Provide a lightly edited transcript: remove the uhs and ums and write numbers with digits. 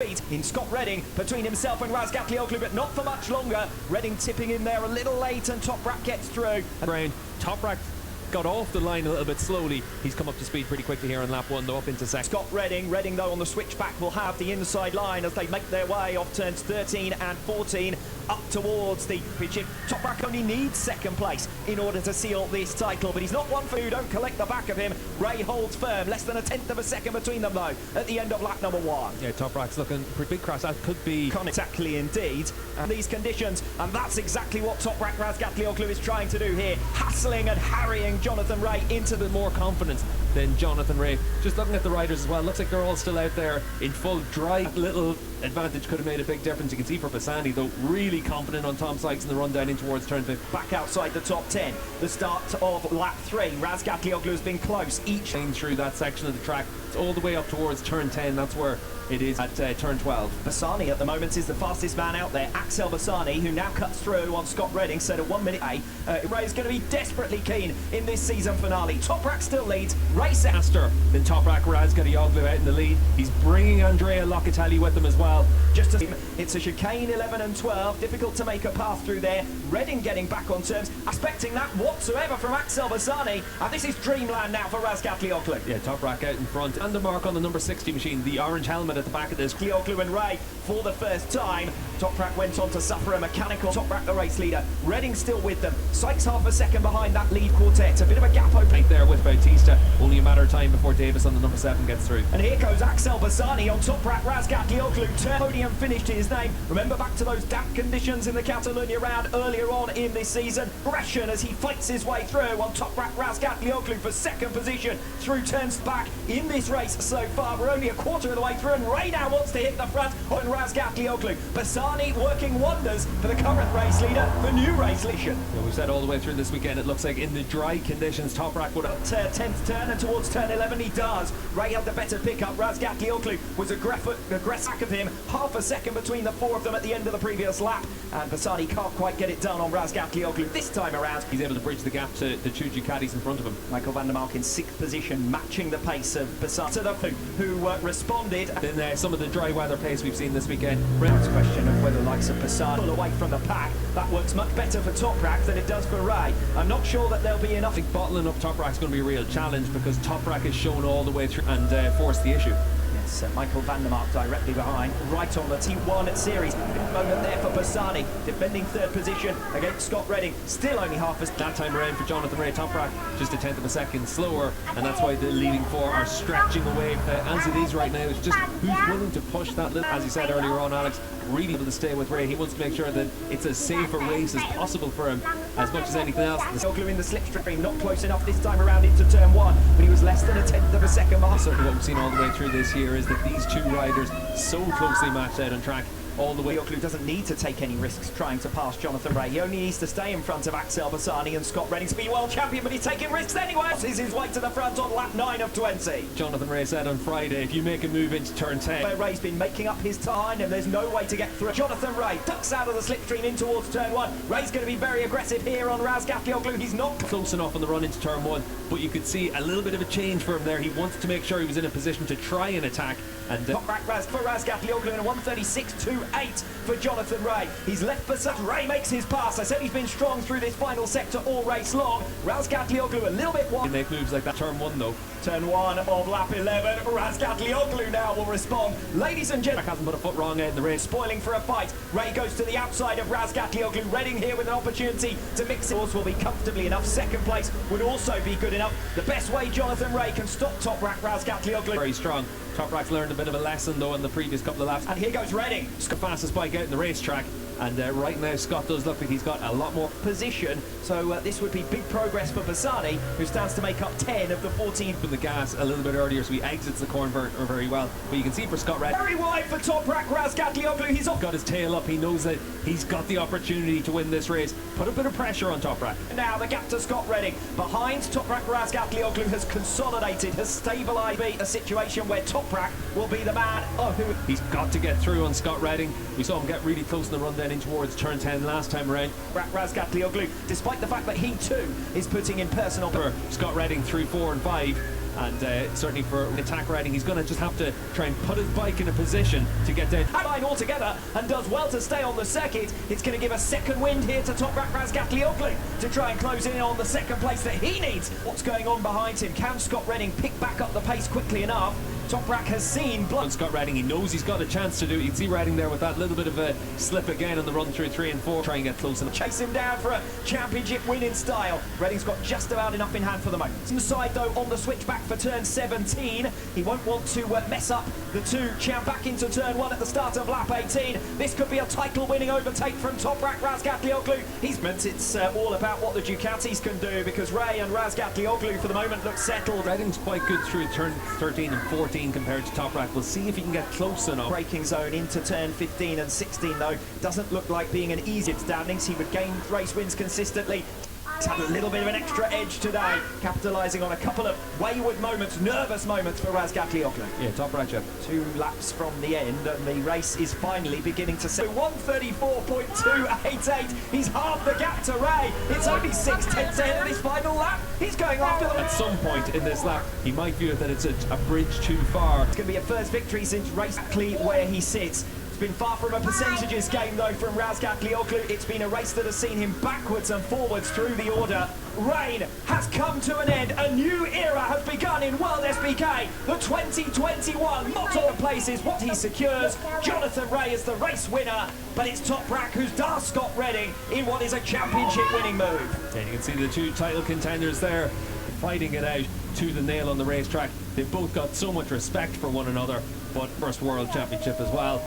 in Scott Redding between himself and Razgatlioglu, but not for much longer. Redding tipping in there a little late, and Toprak gets through. Toprak got off the line a little bit slowly. He's come up to speed pretty quickly here on lap 1, though, up into second. Scott Redding though on the switchback will have the inside line as they make their way off turns 13 and 14 up towards the pitch. Toprak only needs second place in order to seal this title, but he's not one for who don't collect the back of him. Ray holds firm, less than a tenth of a second between them though at the end of lap number 1. Yeah, Toprak's looking pretty big crash. That could be exactly indeed, and these conditions, and that's exactly what Toprak Razgatlioglu is trying to do here, hassling and harrying Jonathan Ray into the more confidence than Jonathan Ray. Just looking at the riders as well, looks like they're all still out there in full drive. Little advantage could have made a big difference. You can see for Bassani though, really confident on Tom Sykes in the run down in towards turn 5. Back outside the top 10, the start of lap 3. Razgatlioglu has been close each through that section of the track. It's all the way up towards turn 10. That's where it is at turn 12. Bassani at the moment is the fastest man out there. Axel Bassani, who now cuts through on Scott Redding, set at 1 minute 8. Ray is going to be desperately keen in this season finale. Toprak still leads. Ray faster than Toprak. Razgatlioglu out in the lead. He's bringing Andrea Locatelli with him as well. Just as it's a chicane 11 and 12. Difficult to make a path through there. Redding getting back on terms. Expecting that whatsoever from Axel Bassani. And this is dreamland now for Razgatlioglu. Yeah, Toprak out in front. And the mark on the number 60 machine. The orange helmet at the back of this. Lioglu and Ray for the first time. Toprak went on to suffer a mechanical. Toprak the race leader. Redding still with them. Sykes half a second behind that lead quartet. A bit of a gap open right there with Bautista. Only a matter of time before Davis on the number 7 gets through. And here goes Axel Bassani on Toprak Razgatlioglu. Podium finish to his name. Remember back to those damp conditions in the Catalunya round earlier on in this season. Aggression as he fights his way through on Toprak Razgatlioglu for second position through turns back in this race so far. We're only a quarter of the way through, and Ray now wants to hit the front on Razgatlioglu. Bassani working wonders for the current race leader, the new race leader. Yeah, we've said all the way through this weekend, it looks like in the dry conditions, Toprak would have 10th turn, and towards turn 11 he does. Ray had the better pickup. Razgatlioglu was aggressive of him, half a second between the 4 of them at the end of the previous lap, and Bassani can't quite get it done on Razgatlioglu this time around. He's able to bridge the gap to the 2 Ducatis in front of him. Michael van der Mark in 6th position, matching the pace of Bassani, who responded. Then some of the dry weather pace we've seen this weekend. It's a question of whether the likes of Bassani pull away from the pack. That works much better for Toprak than it does for Ray. I'm not sure that there'll be enough. I think bottling up Toprak's going to be a real challenge, because Toprak is shown all the way through and forced the issue. Yes, Michael van der Mark directly behind, right on the T1 series. Good moment there for Bassani, defending 3rd position against Scott Redding. Still only half as that time around for Jonathan Ray. Toprak just a tenth of a second slower, and that's why the leading 4 are stretching away. As it is right now, it's just who's willing to push that little. As you said earlier on, Alex, really able to stay with Ray. He wants to make sure that it's as safe a race as possible for him, as much as anything else. Lioglu in the slipstream, not close enough this time around into turn 1, but he was less than a tenth of a second mark. Certainly what we've seen all the way through this year is that these 2 riders so closely matched out on track all the way. Lioglu doesn't need to take any risks trying to pass Jonathan Ray. He only needs to stay in front of Axel Bassani and Scott Redding. Speed world champion, but he's taking risks anyway. Is his way to the front on lap 9 of 20. Jonathan Ray said on Friday, if you make a move into turn 10. Where Ray's been making up his time, and there's no way to get through. Jonathan Ray ducks out of the slipstream in towards turn 1. Ray's going to be very aggressive here on Razgatlioglu. He's not close enough on the run into turn 1, but you could see a little bit of a change for him there. He wanted to make sure he was in a position to try and attack. And for Razgatlioglu and a 1:36.28 for Jonathan Ray. He's left Bassani. Ray makes his pass. I said he's been strong through this final sector all race long. Razgatlioglu a little bit wide. He make moves like that. Turn 1 though. Turn 1 of lap 11. Razgatlioglu now will respond. Ladies and gentlemen, hasn't put a foot wrong out in the race. Spoiling for a fight. Ray goes to the outside of Razgatlioglu. Redding here with an opportunity to mix it. Will be comfortably enough. Second place would also be good enough. The best way Jonathan Ray can stop Toprak Razgatlioglu. Very strong. Toprak's learned a bit of a lesson though in the previous couple of laps. And here goes Redding. Fastest bike out in the racetrack. And right now Scott does look like he's got a lot more position, so this would be big progress for Bassani, who stands to make up 10 of the 14. From the gas a little bit earlier, so he exits the corner very well. But you can see for Scott Redding, very wide for Toprak Razgatlioglu. He's got his tail up. He knows that he's got the opportunity to win this race. Put a bit of pressure on Toprak. Now the gap to Scott Redding behind Toprak Razgatlioglu has consolidated, has stabilised a situation where Toprak will be the man who he's got to get through on Scott Redding. We saw him get really close in the run down in towards turn 10 last time around. Razgatlioglu, despite the fact that he too is putting in personal for Scott Redding through 4 and 5. and certainly for attack riding, he's going to just have to try and put his bike in a position to get down. Line altogether and does well to stay on the circuit. It's going to give a second wind here to Toprak Razgatlioglu to try and close in on the second place that he needs. What's going on behind him? Can Scott Redding pick back up the pace quickly enough? Toprak has seen blood. Scott Redding, he knows he's got a chance to do it. You can see Redding there with that little bit of a slip again on the run through 3 and 4. Try and get close enough. Chase him down for a championship win in style. Redding's got just about enough in hand for the moment. Inside though on the switchback for turn 17. He won't want to mess up the two champ back into turn 1 at the start of lap 18. This could be a title winning overtake from Toprak Razgatlioglu. He's meant it's all about what the Ducatis can do, because Ray and Razgatlioglu for the moment look settled. Redding's quite good through turn 13 and 14 compared to Toprak. We'll see if he can get close enough. Braking zone into turn 15 and 16 though doesn't look like being an easy standings. He would gain race wins consistently. He's had a little bit of an extra edge today, capitalising on a couple of wayward moments, nervous moments for Razgatlioglu. Yeah, Toprak, Jeff. 2 laps from the end and the race is finally beginning to set. 1:34.288. He's halved the gap to Ray. It's only 6/10 ahead of his final lap. He's going after them. At some point in this lap, he might view that it's a bridge too far. It's going to be a first victory since race exactly where he sits. It's been far from a percentages game though from Razgatlioglu. It's been a race that has seen him backwards and forwards through the order. Rain has come to an end. A new era has begun in World SBK. The 2021 motto of place is what he secures. Jonathan Ray is the race winner, but it's Toprak who's dashed Scott Redding in what is a championship winning move. And you can see the two title contenders there fighting it out to the nail on the racetrack. They've both got so much respect for one another, but first world championship as well.